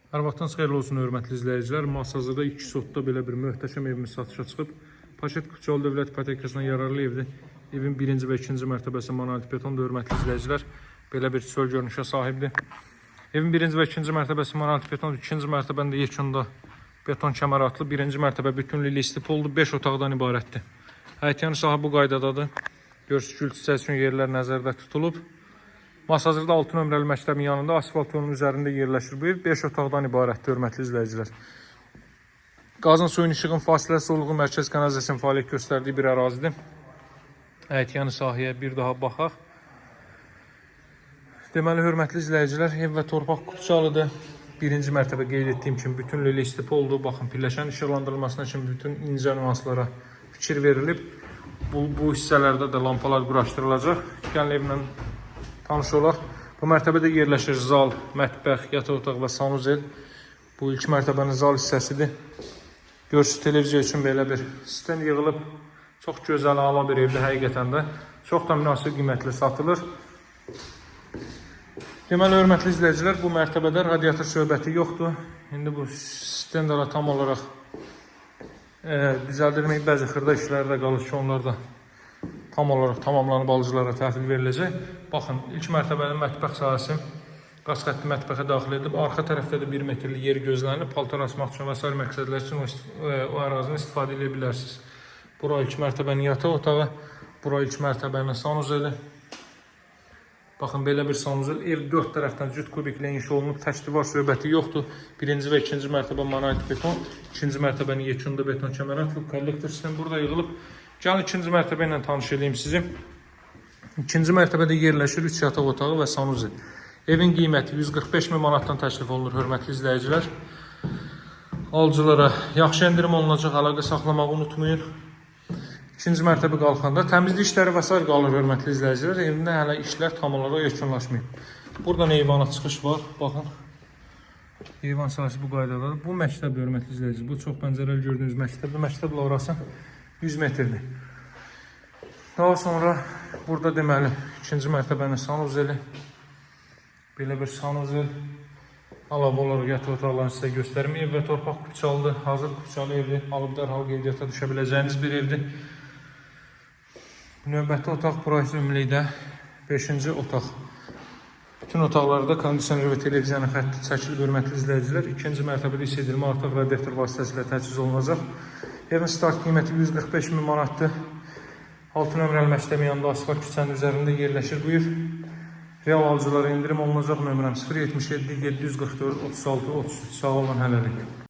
Hər vaxtınız xeyirli olsun, hörmətli izləyicilər. Masazırda 2 sotda belə bir möhtəşəm evimiz satışa çıxıb. Paşet Kuçalı Dövlət İpotekasından yararlı evdir. Evin 1-ci və 2-ci mərtəbəsi monolit betondur, hörmətli izləyicilər. Belə bir çöl görünüşə sahibdir. Evin 1-ci və 2-ci mərtəbəsi monolit betondur, 2-ci mərtəbəndə yekunda beton kəmər atlı, 1-ci mərtəbə bütünlüklə istipoldur, 5 otaqdan ibarətdir. Həyətyanı sahib bu qaydadadır. Görürsünüz, gül çiçəyi üçün yerlər nəzərdə tutulub. Masazırda 6 nömrəli məktəbin yanında asfalt yolunun üzərində yerləşir bu ev. 5 otaqdan ibarətdir, hörmətli izləyicilər. Qazın suyun işığın fasiləsi olduğu mərkəz kanalizasiyasının fəaliyyət göstərdiyi bir ərazidir. Həyətyanı sahəyə bir daha baxaq. Deməli, hörmətli izləyicilər, ev və torpaq Kuçalıdır. 1-ci mərtəbə qeyd etdiyim kimi bütünlüklə istipoldur. Baxın, pilləkən işıqlandırılmasına üçün bütün incə nüanslara fikir verilib. Bu hissələrdə də lampalar quraşdırılacaq. Gəlin evlə tanış olaq. Bu mərtəbədə yerləşir zal, mətbəx, yataq otaq və sanuzel. Bu ilk mərtəbənin zal hissəsidir. Görürsünüz, televiziya üçün belə bir sistem yığılıb. Çox gözəl, ala bir evdir həqiqətən də. Çox da münasib qiymətli satılır. Deməli, hörmətli izləyicilər, bu mərtəbədə radiator söhbəti yoxdur. İndi bu stendala tam olaraq düzəldilməyib, bəzi xırda işləri də qalır ki, onlar da tam olaraq tamamlanıb alıcılara təhvil veriləcək. Baxın, ilk mərtəbənin mətbəx sahəsi qaz xətti mətbəxə daxil edilib. Arxa tərəfdə də 1 metrlik yeri gözlənilib. Paltar asmaq üçün və s. məqsədlər üçün o ərazini istifadə edə bilərsiniz. Bura ilk mərtəbənin yataq otağı, bura ilk mərtəbənin sanuzeli. Baxın, belə bir sanuzel. Ev 4 tərəfdən cüt kubiklə inşa olunub. Təşdivar söhbəti yoxdur. 1-ci və 2-ci mərtəbə monolit beton, 2-ci mərtəbənin yekunda beton kəmər atılıb, kollektor sistemi burada yığılıb. Gəlin 2-ci mərtəbə ilə tanış edeyim sizi. 2-ci mərtəbədə yerləşir 3 yataq otağı və sanuzel. Evin qiyməti 145 min manatdan təklif olunur, hörmətli izləyicilər. Alıcılara yaxşı endirim olunacaq, əlaqə saxlamağı unutmayın. 2-ci mərtəbə qalxanda təmizlik işləri və s. qalır, hörmətli izləyicilər. Evində hələ işlər tam olaraq yekunlaşmayıb. Buradan eyvana çıxış var, baxın. Eyvan sahəsi bu qaydadadır. Bu məktəbdir, hörmətli izləyicilər. Bu çox pəncərəli gördüyünüz məktəbdir. Məktəblə orası 100 metrdir. Daha sonra burada deməli 2-ci mərtəbənin sanuzeli. Belə bir sanuzel. Əlavə olaraq yataq otaqlarını sizə göstərim. Ev və torpaq Kuçalıdır. Hazır Kuçalı evdir. Alıb dərhal qeydiyyata düşə biləcəyiniz bir evdir. Növbəti otaq burası ümumilikdə 5-ci otaq. Bütün otaqlarda kondisioner və televiziyanın xətti çəkilib, hörmətli izləyicilər. 2-ci mərtəbədə hiss edilmə artıq radiator vasitəsilə təchiz olunacaq. Evin start qiyməti 145 min manatdır. 6 nömrəli məktəbin yanında asfalt küçənin üzərində yerləşir bu ev. Real alıcılara indirim olunacaq. Nömrəm 077 744 36 33. Sağ olun, hələlik.